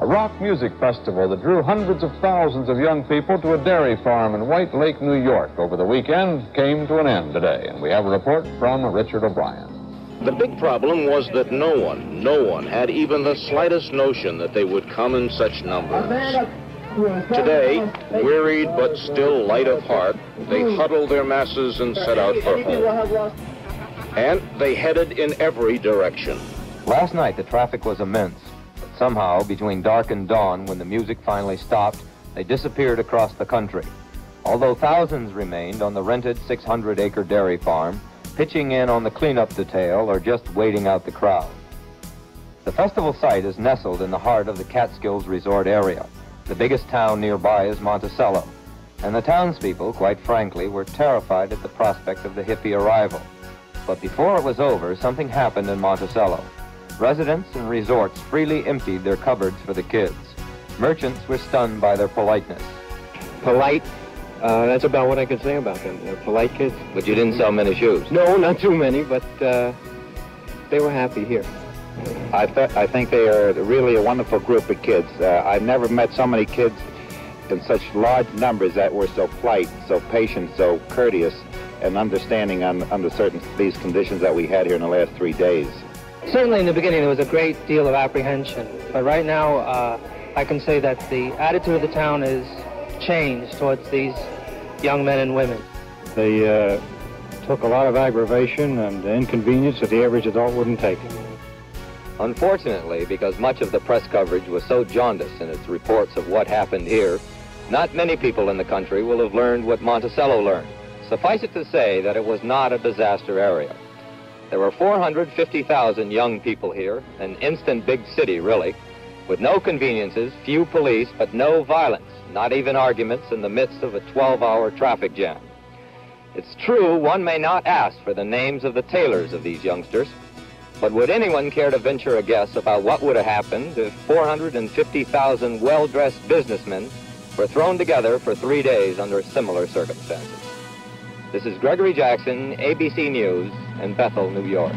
a rock music festival that drew hundreds of thousands of young people to a dairy farm in White Lake, New York over the weekend came to an end today. And we have a report from Richard O'Brien. The big problem was that no one had even the slightest notion that they would come in such numbers. Today, wearied but still light of heart, they huddled their masses and set out for home. And they headed in every direction. Last night, the traffic was immense. But somehow, between dark and dawn, when the music finally stopped, they disappeared across the country. Although thousands remained on the rented 600-acre dairy farm, pitching in on the cleanup detail or just waiting out the crowd. The festival site is nestled in the heart of the Catskills resort area. The biggest town nearby is Monticello, and the townspeople, quite frankly, were terrified at the prospect of the hippie arrival. But before it was over, something happened in Monticello. Residents and resorts freely emptied their cupboards for the kids. Merchants were stunned by their politeness. Polite? That's about what I could say about them. They're polite kids. But you didn't sell many shoes? No, not too many, but they were happy here. I think they are really a wonderful group of kids. I've never met so many kids in such large numbers that were so polite, so patient, so courteous, and understanding under these conditions that we had here in the last 3 days. Certainly in the beginning there was a great deal of apprehension, but right now I can say that the attitude of the town is changed towards these young men and women. They took a lot of aggravation and inconvenience that the average adult wouldn't take. Unfortunately, because much of the press coverage was so jaundiced in its reports of what happened here, not many people in the country will have learned what Monticello learned. Suffice it to say that it was not a disaster area. There were 450,000 young people here, an instant big city, really, with no conveniences, few police, but no violence, not even arguments in the midst of a 12-hour traffic jam. It's true, one may not ask for the names of the tailors of these youngsters, but would anyone care to venture a guess about what would have happened if 450,000 well-dressed businessmen were thrown together for 3 days under similar circumstances? This is Gregory Jackson, ABC News, in Bethel, New York.